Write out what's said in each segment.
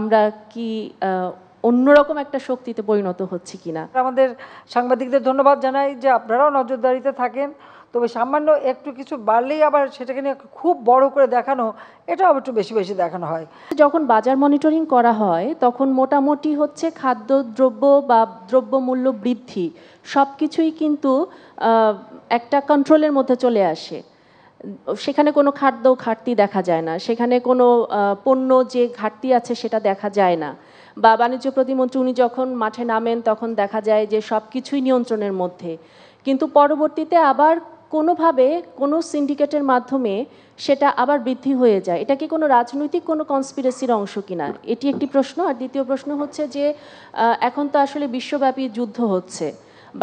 আমরা কি অন্যরকম একটা শক্তিতে পরিণত হচ্ছি কিনা। আমাদের সাংবাদিকদের ধন্যবাদ জানাই যে আপনারাও নজরদারিতে থাকেন, তবে সামান্য একটু কিছু বাড়লেই আবার সেটাকে নিয়ে খুব বড় করে দেখানো, এটাও একটু বেশি বেশি দেখানো হয়। যখন বাজার মনিটরিং করা হয় তখন মোটামুটি হচ্ছে খাদ্যদ্রব্য বা দ্রব্যমূল্য বৃদ্ধি সব কিছুই কিন্তু একটা কন্ট্রোলের মধ্যে চলে আসে। সেখানে কোনো খাদ্য ঘাটতি দেখা যায় না, সেখানে কোনো পণ্য যে ঘাটতি আছে সেটা দেখা যায় না। বা বাণিজ্য প্রতিমন্ত্রী উনি যখন মাঠে নামেন তখন দেখা যায় যে সব কিছুই নিয়ন্ত্রণের মধ্যে, কিন্তু পরবর্তীতে আবার কোনোভাবে কোনো সিন্ডিকেটের মাধ্যমে সেটা আবার বৃদ্ধি হয়ে যায়। এটা কি কোনো রাজনৈতিক কোনো কনস্পিরেসির অংশ কিনা, এটি একটি প্রশ্ন। আর দ্বিতীয় প্রশ্ন হচ্ছে যে এখন তো আসলে বিশ্বব্যাপী যুদ্ধ হচ্ছে,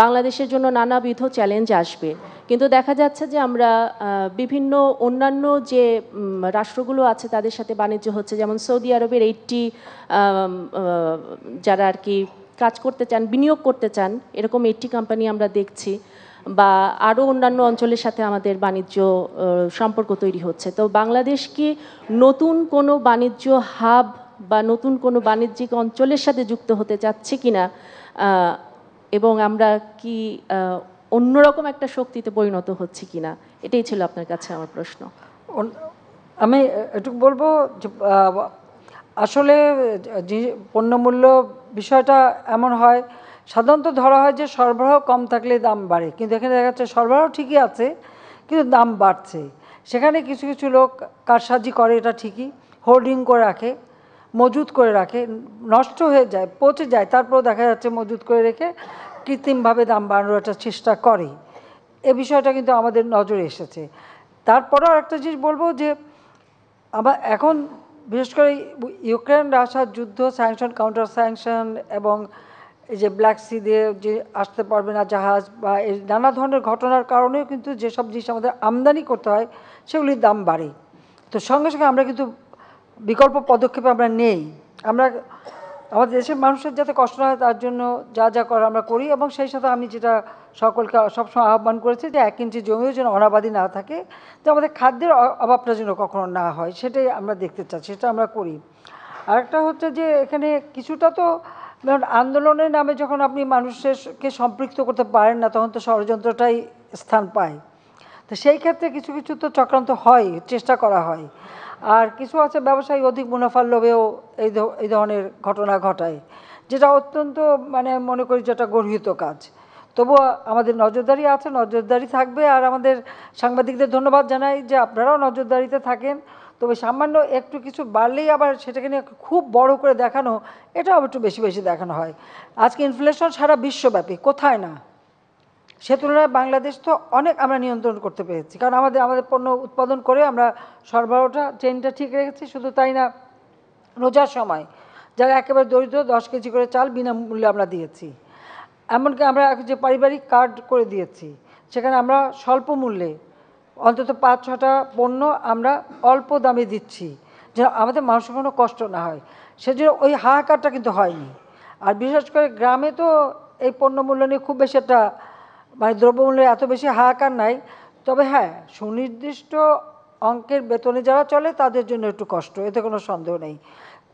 বাংলাদেশের জন্য নানাবিধ চ্যালেঞ্জ আসবে, কিন্তু দেখা যাচ্ছে যে আমরা বিভিন্ন অন্যান্য যে রাষ্ট্রগুলো আছে তাদের সাথে বাণিজ্য হচ্ছে, যেমন সৌদি আরবের 80 যারা আর কি কাজ করতে চান, বিনিয়োগ করতে চান, এরকম 80 কোম্পানি আমরা দেখছি, বা আরও অন্যান্য অঞ্চলের সাথে আমাদের বাণিজ্য সম্পর্ক তৈরি হচ্ছে। তো বাংলাদেশ কি নতুন কোনো বাণিজ্য হাব বা নতুন কোনো বাণিজ্যিক অঞ্চলের সাথে যুক্ত হতে চাচ্ছে কিনা, এবং আমরা কি অন্যরকম একটা শক্তিতে পরিণত হচ্ছি কিনা, এটাই ছিল আপনার কাছে আমার প্রশ্ন। আমি একটু বলবো যে আসলে যে পণ্যমূল্য বিষয়টা এমন হয়, সাধারণত ধরা হয় যে সরবরাহ কম থাকলে দাম বাড়ে, কিন্তু এখানে দেখা যাচ্ছে সরবরাহ ঠিকই আছে কিন্তু দাম বাড়ছে। সেখানে কিছু কিছু লোক কারসাজি করে, এটা ঠিকই, হোর্ডিং করে রাখে, মজুত করে রাখে, নষ্ট হয়ে যায়, পচে যায়, তারপরেও দেখা যাচ্ছে মজুত করে রেখে কৃত্রিমভাবে দাম বাড়ানোর একটা চেষ্টা করে। এ বিষয়টা কিন্তু আমাদের নজরে এসেছে। তারপরেও একটা জিনিস বলবো যে আবার এখন বিশেষ করে ইউক্রেন রাশিয়ার যুদ্ধ, স্যাংশন, কাউন্টার স্যাংশন, এবং এই যে ব্ল্যাক সি দিয়ে যে আসতে পারবে না জাহাজ, বা এই নানা ধরনের ঘটনার কারণেও কিন্তু যেসব জিনিস আমাদের আমদানি করতে হয় সেগুলির দাম বাড়ে। তো সঙ্গে সঙ্গে আমরা কিন্তু বিকল্প পদক্ষেপ আমরা নেই। আমরা আমাদের দেশের মানুষের যাতে কষ্ট না হয় তার জন্য যা যা করা আমরা করি, এবং সেই সাথে আমি যেটা সকলকে সবসময় আহ্বান করেছি যে 1 ইঞ্চি জমিও যেন অনাবাদি না থাকে, যে আমাদের খাদ্যের অভাবটা যেন কখনো না হয়, সেটাই আমরা দেখতে চাই, সেটা আমরা করি। আরেকটা হচ্ছে যে এখানে কিছুটা তো আন্দোলনের নামে যখন আপনি মানুষকে সম্পৃক্ত করতে পারেন না, তখন তো ষড়যন্ত্রটাই স্থান পায়। তো সেই ক্ষেত্রে কিছু কিছু তো চক্রান্ত হয়, চেষ্টা করা হয়। আর কিছু আছে ব্যবসায়ী অধিক মুনাফার লোভেও এই ধরনের ঘটনা ঘটায়, যেটা অত্যন্ত মনে করি যেটা গর্হিত কাজ। তবুও আমাদের নজরদারি আছে, নজরদারি থাকবে। আর আমাদের সাংবাদিকদের ধন্যবাদ জানাই যে আপনারাও নজরদারিতে থাকেন, তবে সামান্য একটু কিছু বাড়লেই আবার সেটাকে নিয়ে খুব বড় করে দেখানো, এটাও একটু বেশি বেশি দেখানো হয়। আজকে ইনফ্লেশন সারা বিশ্বব্যাপী, কোথায় না, সে তুলনায় বাংলাদেশ তো অনেক আমরা নিয়ন্ত্রণ করতে পেরেছি, কারণ আমাদের পণ্য উৎপাদন করে আমরা সরবরাহটা চেইনটা ঠিক রেখেছি। শুধু তাই না, রোজার সময় যারা একেবারে দরিদ্র 10 কেজি করে চাল বিনামূল্যে আমরা দিয়েছি। এমনকি আমরা যে পারিবারিক কার্ড করে দিয়েছি, সেখানে আমরা স্বল্প মূল্যে অন্তত 5-6টা পণ্য আমরা অল্প দামে দিচ্ছি, যেন আমাদের মানুষের কোনো কষ্ট না হয়। সেজন্য ওই হাহাকারটা কিন্তু হয়নি। আর বিশেষ করে গ্রামে তো এই পণ্য মূল্য নিয়ে খুব বেশি একটা দ্রব্যমূল্যে এত বেশি হাহাকার নাই। তবে হ্যাঁ, সুনির্দিষ্ট অঙ্কের বেতনে যারা চলে তাদের জন্য একটু কষ্ট, এতে কোনো সন্দেহ নেই।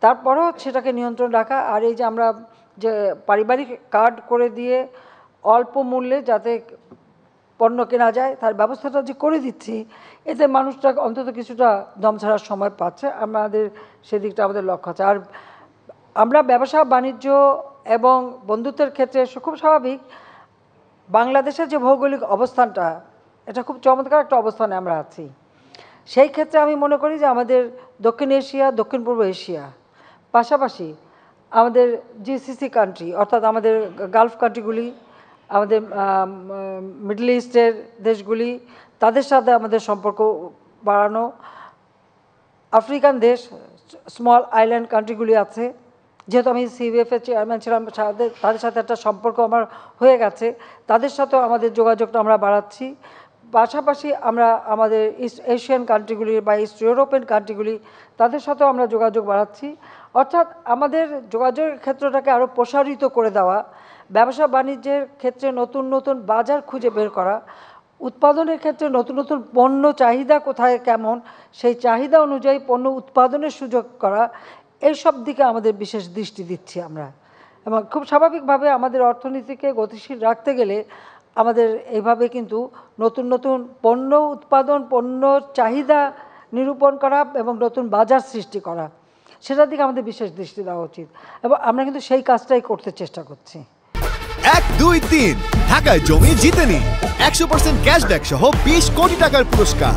তারপরেও সেটাকে নিয়ন্ত্রণ রাখা, আর এই যে আমরা যে পারিবারিক কার্ড করে দিয়ে অল্প মূল্যে যাতে পণ্য কেনা যায় তার ব্যবস্থাটা যে করে দিচ্ছি, এতে মানুষটা অন্তত কিছুটা দম ছাড়ার সময় পাচ্ছে। আমাদের সেদিকটা আমাদের লক্ষ্য আছে। আর আমরা ব্যবসা বাণিজ্য এবং বন্ধুত্বের ক্ষেত্রে খুব স্বাভাবিক, বাংলাদেশের যে ভৌগোলিক অবস্থানটা, এটা খুব চমৎকার একটা অবস্থানে আমরা আছি। সেই ক্ষেত্রে আমি মনে করি যে আমাদের দক্ষিণ এশিয়া, দক্ষিণ পূর্ব এশিয়া, পাশাপাশি আমাদের জিসিসি কান্ট্রি অর্থাৎ আমাদের গালফ কান্ট্রিগুলি, আমাদের মিডল ইস্টের দেশগুলি, তাদের সাথে আমাদের সম্পর্ক বাড়ানো, আফ্রিকান দেশ, স্মল আইল্যান্ড কান্ট্রিগুলি আছে, যেহেতু আমি সিবিএফের চেয়ারম্যান ছিলাম, তাদের সাথে একটা সম্পর্ক আমার হয়ে গেছে, তাদের সাথেও আমাদের যোগাযোগটা আমরা বাড়াচ্ছি। পাশাপাশি আমরা আমাদের ইস্ট এশিয়ান কান্ট্রিগুলি বা ইস্ট ইউরোপিয়ান কান্ট্রিগুলি, তাদের সাথেও আমরা যোগাযোগ বাড়াচ্ছি। অর্থাৎ আমাদের যোগাযোগের ক্ষেত্রটাকে আরও প্রসারিত করে দেওয়া, ব্যবসা বাণিজ্যের ক্ষেত্রে নতুন নতুন বাজার খুঁজে বের করা, উৎপাদনের ক্ষেত্রে নতুন নতুন পণ্য চাহিদা কোথায় কেমন, সেই চাহিদা অনুযায়ী পণ্য উৎপাদনের সুযোগ করা, এইসব দিকে আমাদের বিশেষ দৃষ্টি দিচ্ছি আমরা। এবং খুব স্বাভাবিকভাবে আমাদের অর্থনীতিকে গতিশীল রাখতে গেলে আমাদের এইভাবে কিন্তু নতুন নতুন পণ্য উৎপাদন, পণ্য চাহিদা নিরূপণ করা এবং নতুন বাজার সৃষ্টি করা, সেটার দিকে আমাদের বিশেষ দৃষ্টি দেওয়া উচিত এবং আমরা কিন্তু সেই কাজটাই করতে চেষ্টা করছি। 1, 2, 3 ঢাকায় জমি জিতে নিন 100% ক্যাশব্যাক সহ 20 কোটি টাকার পুরস্কার।